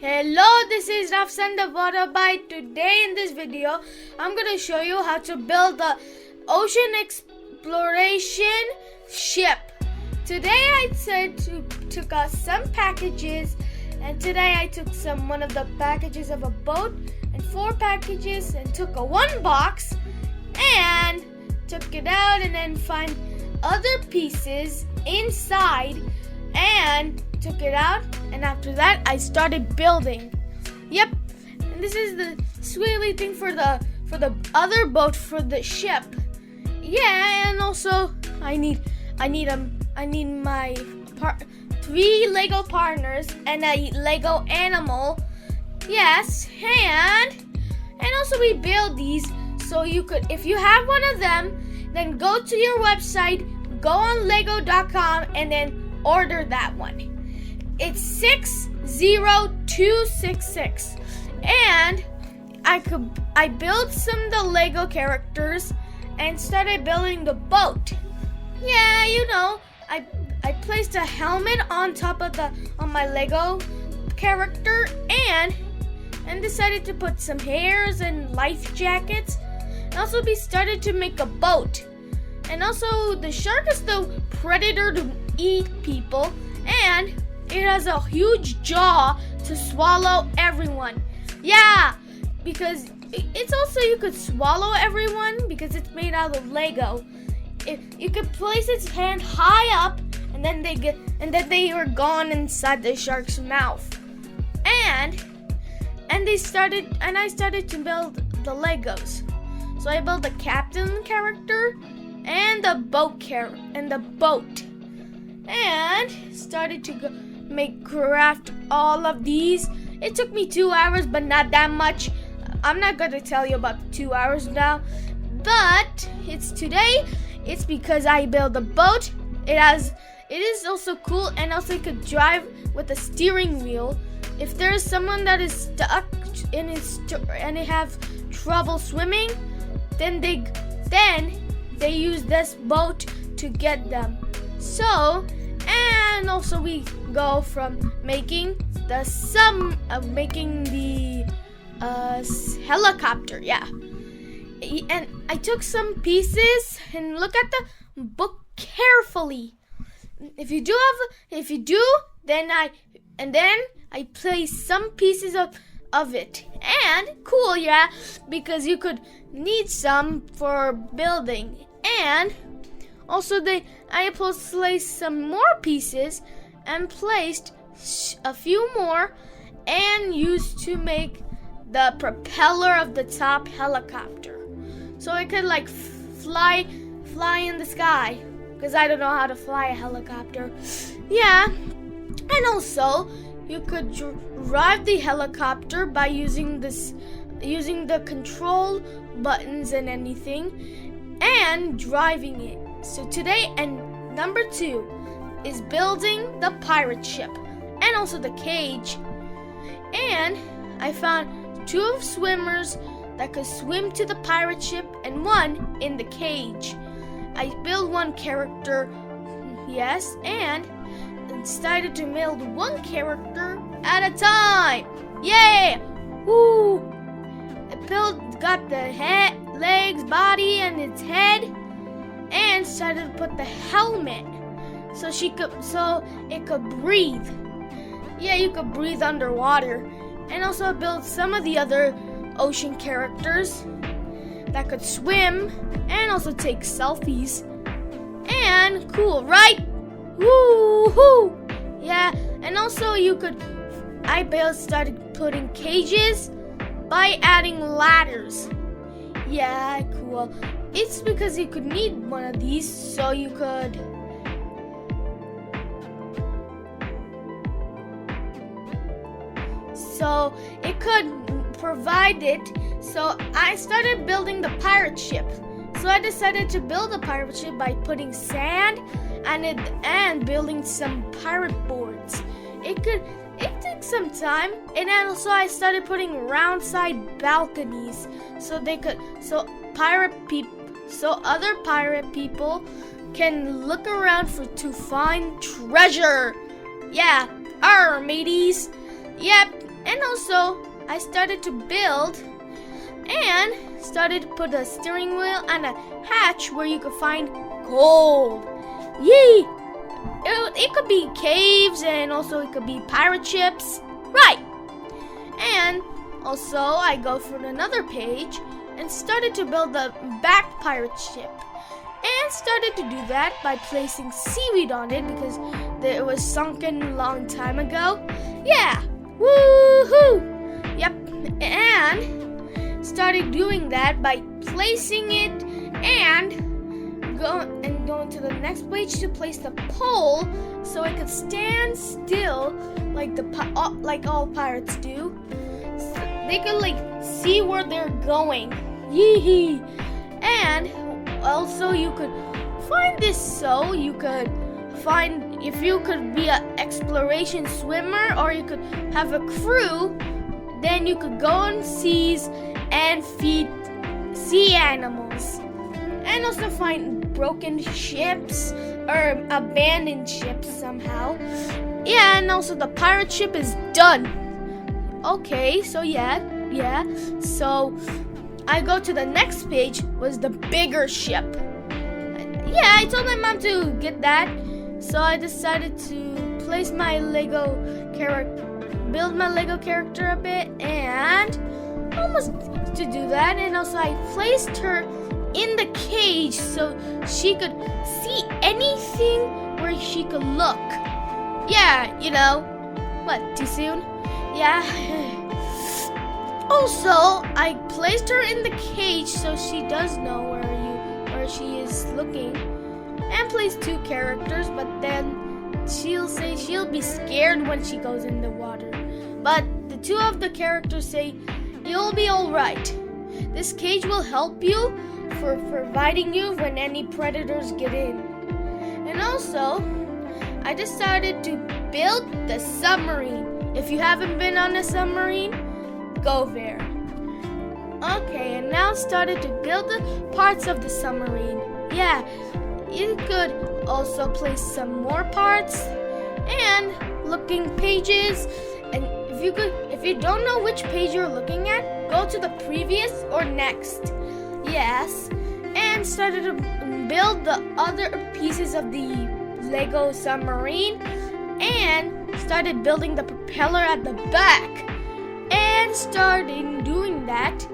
Hello, this is Rafsan the Water Bite. Today in this video, I'm going to show you how to build the ocean exploration ship. Today I took some packages, and today I took one of the packages of a boat and 4 packages and took one box and took it out and then find other pieces inside and took it out, and after that I started building. Yep, and this is the swirly thing for the other boat for the ship. Yeah, and also I need my 3 Lego partners and a Lego animal. Yes, and also we build these so you could, if you have one of them, then go to your website, go on lego.com and then order that one. It's 60266, and I built some of the Lego characters and started building the boat. Yeah, you know, I placed a helmet on top of on my Lego character and decided to put some hairs and life jackets. And also we started to make a boat. And also the shark is the predator to eat people, and it has a huge jaw to swallow everyone. Yeah, because it's also, you could swallow everyone because it's made out of Lego. If you could place its hand high up, and then they were gone inside the shark's mouth. And I started to build the Legos. So I built the captain character and the boat and started to craft all of these. It took me 2 hours, but not that much. I'm not going to tell you about the 2 hours now, but it's because I built a boat. It is also cool, and also you could drive with a steering wheel. If there's someone that is stuck and they have trouble swimming, then they use this boat to get them. So, and also we go from making the helicopter. Yeah, and I took some pieces, and look at the book carefully. If you do, then I place some pieces of it. And cool, yeah, because you could need some for building. And also I placed some more pieces and placed a few more and used to make the propeller of the top helicopter. So I could like fly in the sky, because I don't know how to fly a helicopter. Yeah, and also you could drive the helicopter by using the control buttons and anything, and driving it. So today, and number 2 is building the pirate ship and also the cage. And I found 2 swimmers that could swim to the pirate ship and 1 in the cage. I built 1 character, yes, and decided to build 1 character at a time. Yay! Woo! I got the head, legs, body, and its head, and started to put the helmet so it could breathe. Yeah, you could breathe underwater. And also build some of the other ocean characters that could swim and also take selfies. And cool, right? Woo-hoo! Yeah, and also I started putting cages by adding ladders. Yeah, cool. It's because you could need one of these, so you could it could provide it. So I started building the pirate ship. So I decided to build a pirate ship by putting sand and building some pirate boards. It took some time, and then also I started putting round side balconies so other pirate people can look around to find treasure. Yeah, mateys. Yep, and also I started to build and started to put a steering wheel and a hatch where you could find gold. Yee! It could be caves, and also it could be pirate ships. Right! And also I go for another page and started to build the back pirate ship. And started to do that by placing seaweed on it because it was sunken a long time ago. Yeah! Woohoo! Yep. And started doing that by placing it and going to the next page to place the pole so it could stand still like all pirates do. So they could see where they're going. Yee! And also you could find this so you could find if you could be an exploration swimmer or you could have a crew, then you could go on seas and feed sea animals. And also find broken ships or abandoned ships somehow. Yeah, and also the pirate ship is done. Okay, so yeah. So I go to the next page was the bigger ship. Yeah, I told my mom to get that. So I decided to place my build my Lego character a bit and almost to do that. And also I placed her in the cage so she could see anything where she could look. Yeah, What, too soon? Yeah. Also, I placed her in the cage so she does know where she is looking. And placed 2 characters, but then she'll say she'll be scared when she goes in the water. But the 2 of the characters say, "You'll be alright. This cage will help you for providing you when any predators get in." And also, I decided to build the submarine. If you haven't been on a submarine, go there. Okay, and now started to build the parts of the submarine. Yeah, you could also place some more parts and looking pages. And if you don't know which page you're looking at, go to the previous or next. Yes, and started to build the other pieces of the Lego submarine and started building the propeller at the back and started doing that.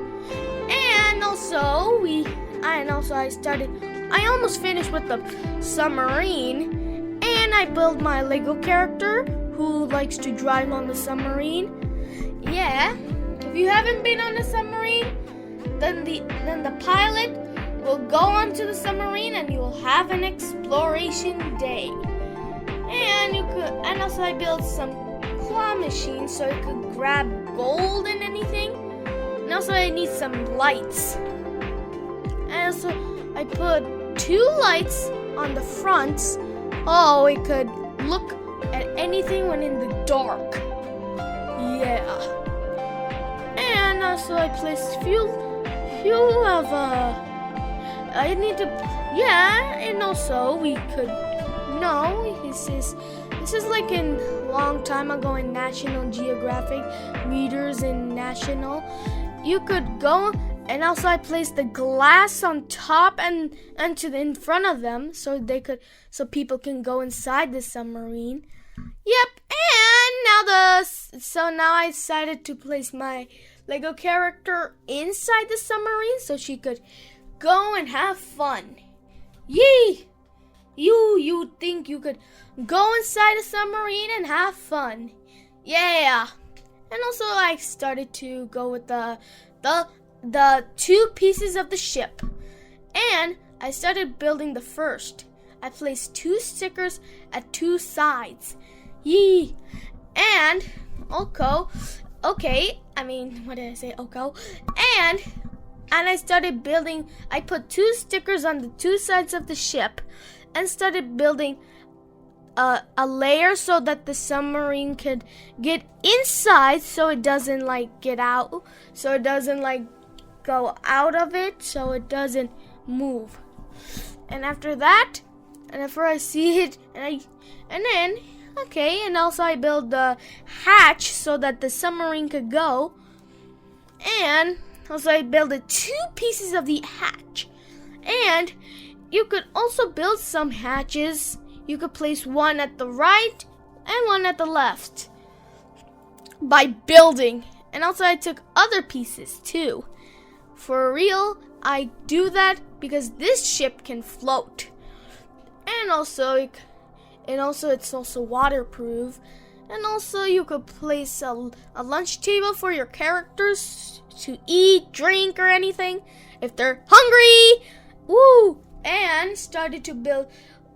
And also I almost finished with the submarine, and I built my Lego character who likes to drive on the submarine. Yeah, if you haven't been on a submarine, then the pilot will go onto the submarine and you will have an exploration day. And also I built some claw machines so it could grab gold and anything. And also I need some lights. And also I put 2 lights on the fronts. Oh, it could look at anything when in the dark. Yeah. And also I placed few of I need to and also we could this is like in long time ago in National Geographic readers in National. You could go, and also I placed the glass on top and in front of them so people can go inside the submarine. Yep, and now I decided to place my Lego character inside the submarine so she could go and have fun. Yee! You think you could go inside a submarine and have fun? Yeah. And also I started to go with the 2 pieces of the ship. And I started building the first. I placed 2 stickers at 2 sides. Yee. And okay. I mean, what did I say? Okay. And I started building. I put 2 stickers on the 2 sides of the ship and started building a layer so that the submarine could get inside so it doesn't get out, so it doesn't go out of it, so it doesn't move. And after I see it, and then Okay, and also I built the hatch so that the submarine could go. And also I built the 2 pieces of the hatch. And you could also build some hatches. You could place one at the right and one at the left by building. And also I took other pieces too. For real, I do that because this ship can float. And also it's also waterproof. And also you could place a lunch table for your characters to eat, drink, or anything if they're hungry. Woo! And started to build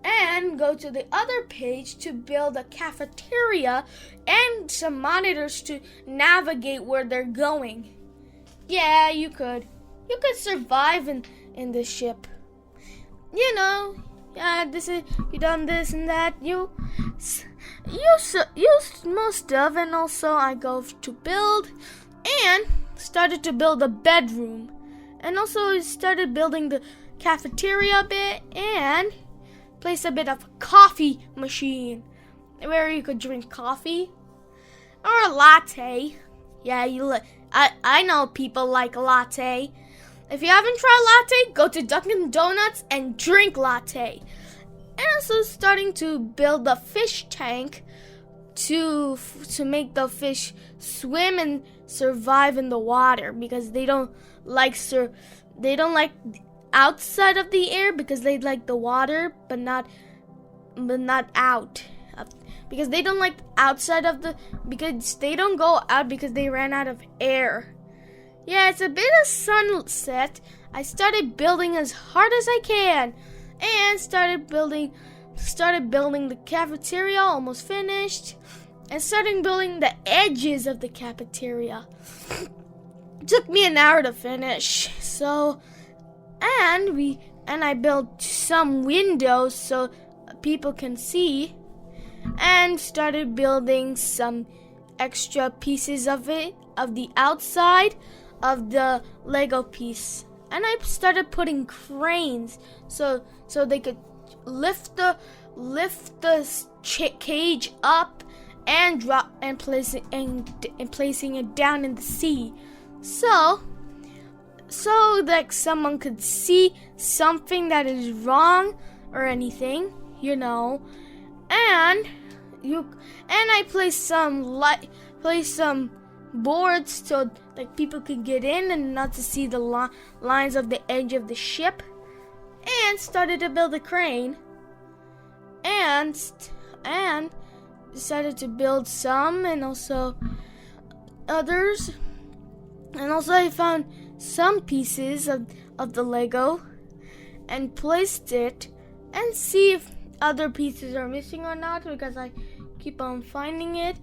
and go to the other page to build a cafeteria and some monitors to navigate where they're going. Yeah, you could survive in this ship. You know, this is you done this and that. You most of, and also I go to build and started to build a bedroom, and also started building the cafeteria a bit and place a bit of a coffee machine where you could drink coffee or a latte. Yeah, I know people like latte. If you haven't tried latte, go to Dunkin' Donuts and drink latte. And also starting to build a fish tank to make the fish swim and survive in the water because they don't like outside of the air because they like the water but not out. Because they don't like outside of because they don't go out because they ran out of air. Yeah, it's a bit of sunset. I started building as hard as I can and started building the cafeteria, almost finished, and starting building the edges of the cafeteria. It took me an hour to finish. So, and I built some windows so people can see, and started building some extra pieces of the outside of the Lego piece. And I started putting cranes so they could lift the cage up and drop and placing it down in the sea. So that someone could see something that is wrong or anything, you know. And I placed some boards so like people could get in and not to see the lines of the edge of the ship, and started to build a crane and decided to build some and also others. And also I found some pieces of the Lego and placed it and see if other pieces are missing or not because I keep on finding it.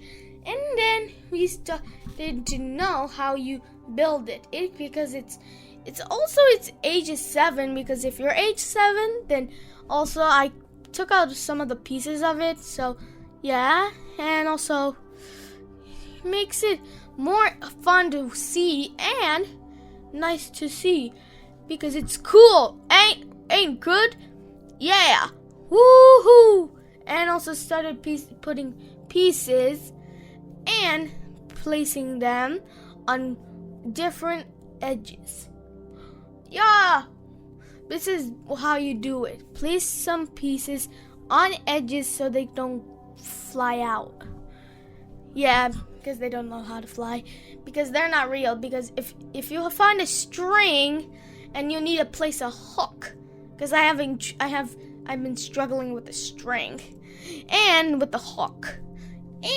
And then we started to know how you build it. Because it's age 7, because if you're age 7, then also I took out some of the pieces of it. So yeah, and also makes it more fun to see and nice to see because it's cool. Ain't good? Yeah. Woohoo! And also started putting pieces and placing them on different edges. Yeah! This is how you do it. Place some pieces on edges so they don't fly out. Yeah, because they don't know how to fly. Because they're not real. Because if you find a string and you need to place a hook, because I've been struggling with the string and with the hook.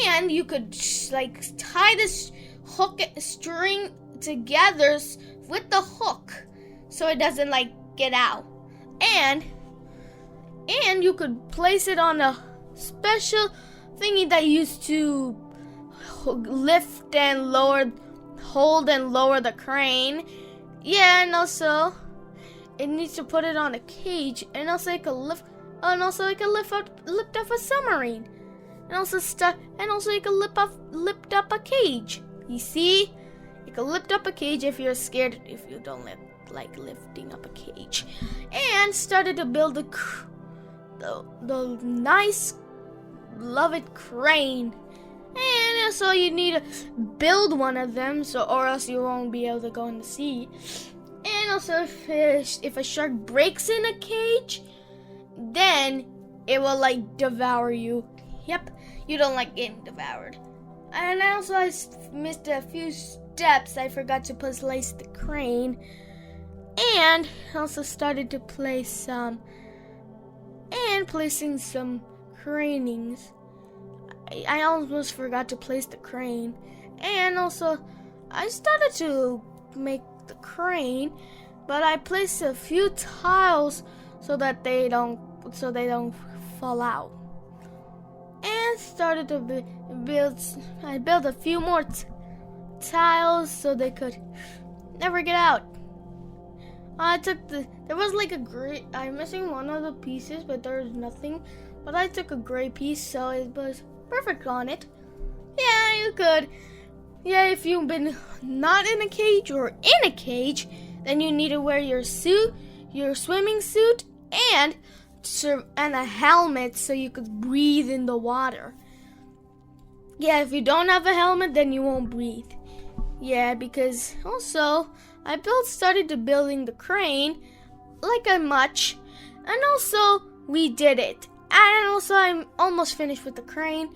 And you could like tie this string together with the hook so it doesn't like get out. And you could place it on a special thingy that used to lift and hold and lower the crane. Yeah, and also it needs to put it on a cage, and also it can lift up a submarine. And also you can lift up a cage. You see? You can lift up a cage if you're scared, if you don't like lifting up a cage. And started to build the nice beloved crane. And so you need to build one of them, or else you won't be able to go in the sea. And also, if a shark breaks in a cage, then it will like devour you. Yep, you don't like getting devoured. And also, I missed a few steps. I forgot to place the crane, and also started to place placing some cranings. I almost forgot to place the crane, and also I started to make the crane, but I placed a few tiles so they don't fall out, and started to build. I built a few more tiles so they could never get out. There was like a gray. I'm missing one of the pieces, but there's nothing. But I took a gray piece, so it was perfect on it. Yeah, you could. Yeah, if you've been not in a cage or in a cage, then you need to wear your suit, your swimming suit, and a helmet so you could breathe in the water. Yeah, if you don't have a helmet, then you won't breathe. Yeah, because also I started to building the crane like a much, and also we did it. And also I'm almost finished with the crane.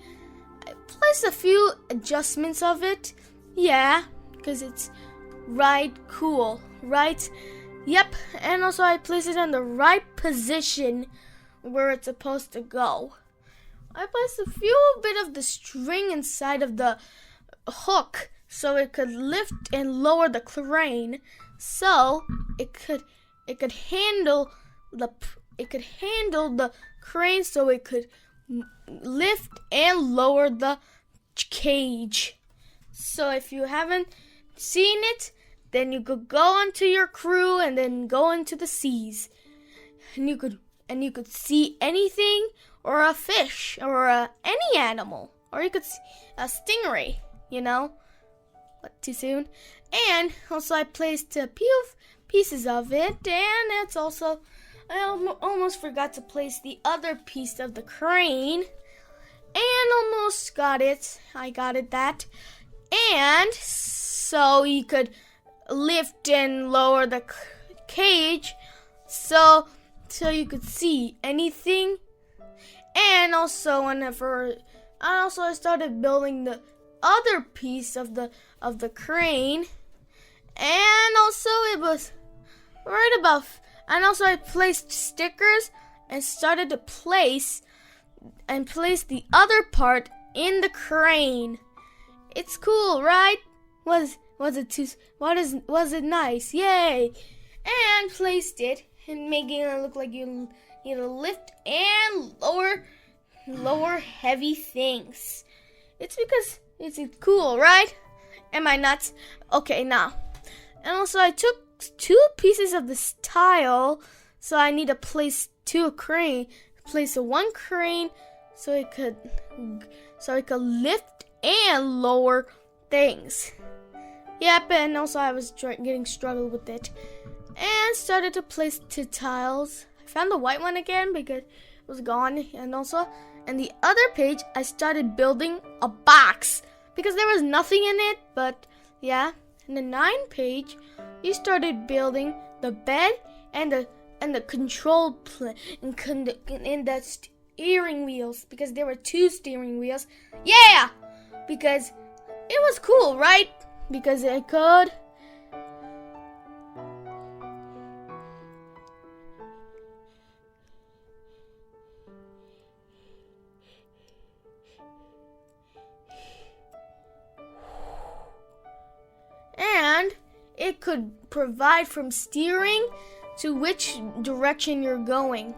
I placed a few adjustments of it. Yeah, because it's cool, right? Yep, and also I placed it in the right position where it's supposed to go. I placed a few bit of the string inside of the hook so it could lift and lower the crane, so it could handle the crane, so it could lift and lower the cage. So if you haven't seen it, then you could go onto your crew and then go into the seas, and you could see anything, or a fish, or any animal, or you could see a stingray. But too soon. And also I placed a few pieces of it, and it's also I almost forgot to place the other piece of the crane, and almost got it. I got it that. And so you could lift and lower the cage so you could see anything. And also I started building the other piece of the crane, and also it was right above. And also I placed stickers and started to place the other part in the crane. It's cool, right? Was it nice? Yay! And placed it and making it look like you need to lift and lower heavy things. It's because it's cool, right? Am I nuts? Okay, now. And also I took 2 pieces of this tile, so I need to place one crane so it could lift and lower things. Yep, and also I was struggled with it, and started to place 2 tiles. I found the white one again because it was gone, and also on the other page I started building a box because there was nothing in it. But yeah, in the 9 page you started building the bed and the control and the steering wheels, because there were 2 steering wheels. Yeah, because it was cool, right? Because I could. And it could provide from steering to which direction you're going.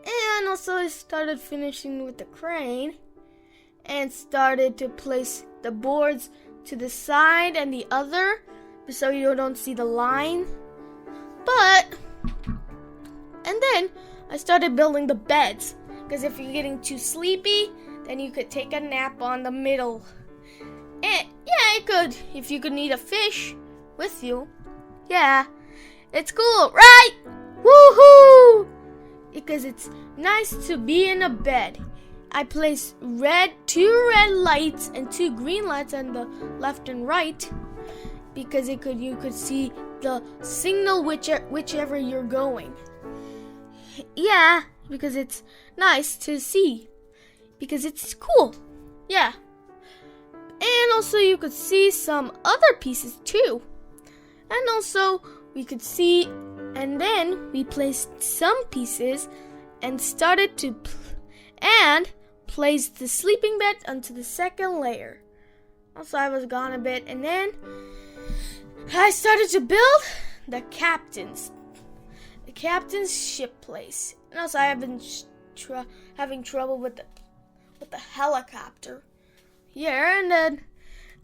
And also I started finishing with the crane and started to place the boards to the side and the other so you don't see the line. And then I started building the beds, because if you're getting too sleepy, then you could take a nap on the middle. And yeah, it could, if you could need a fish with you. Yeah, it's cool, right? Woohoo! Because it's nice to be in a bed. I placed two red lights and two green lights on the left and right, because you could see the signal whichever you're going. Yeah, because it's nice to see, because it's cool. Yeah. And also you could see some other pieces too. And also we could see, and then we placed some pieces and started to placed the sleeping bed onto the second layer. Also I was gone a bit, and then I started to build the captain's ship place. And also I have been having trouble with the helicopter. Yeah, and then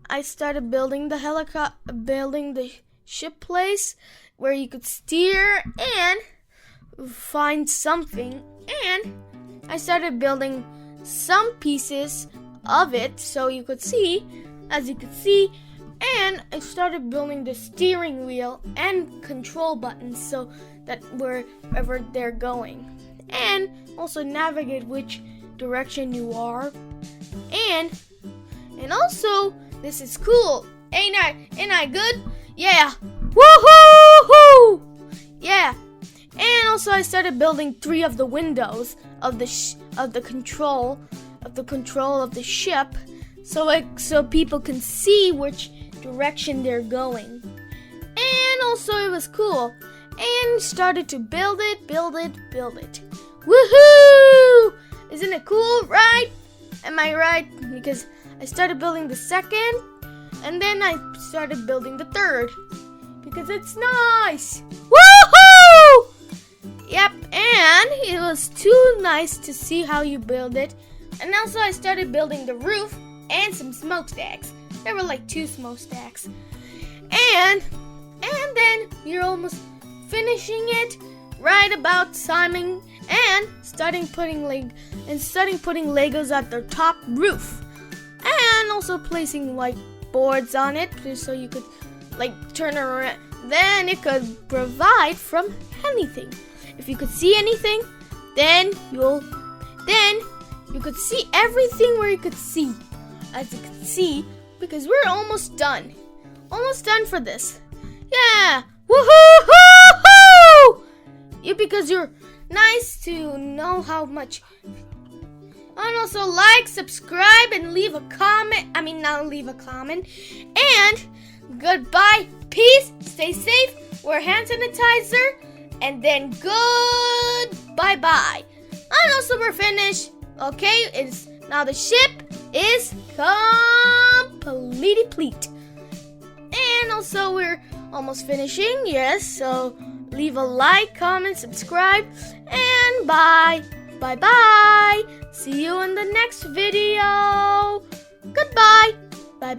I started building the ship place where you could steer and find something. And I started building some pieces of it so you could see, as you could see. And I started building the steering wheel and control buttons so that wherever they're going, and also navigate which direction you are. And also, this is cool. Ain't I good? Yeah. Woohoo! Yeah. And also, I started building 3 of the windows of the control of the ship, so people can see which direction they're going. And also, it was cool. And started to build it. Woohoo! Isn't it cool, right? Am I right? Because I started building the second, and then I started building the third, because it's nice. Woohoo! Yep, and it was too nice to see how you build it. And also I started building the roof and some smokestacks. There were like 2 smokestacks. And then you're almost finishing it right about timing and starting putting Legos at the top roof. And also placing like boards on it so you could like turn around. Then it could provide from anything. If you could see anything, then you could see everything where you could see. As you can see, because we're almost done. Almost done for this. Yeah! Woohoo! Because you're nice to know how much. And also like, subscribe, and leave a comment. Not leave a comment. And goodbye. Peace. Stay safe. Wear hand sanitizer. And then goodbye. And also we're finished. Okay, now the ship is complete. And also we're almost finishing. Yes, so leave a like, comment, subscribe, and bye. Bye. See you in the next video. Goodbye. Bye.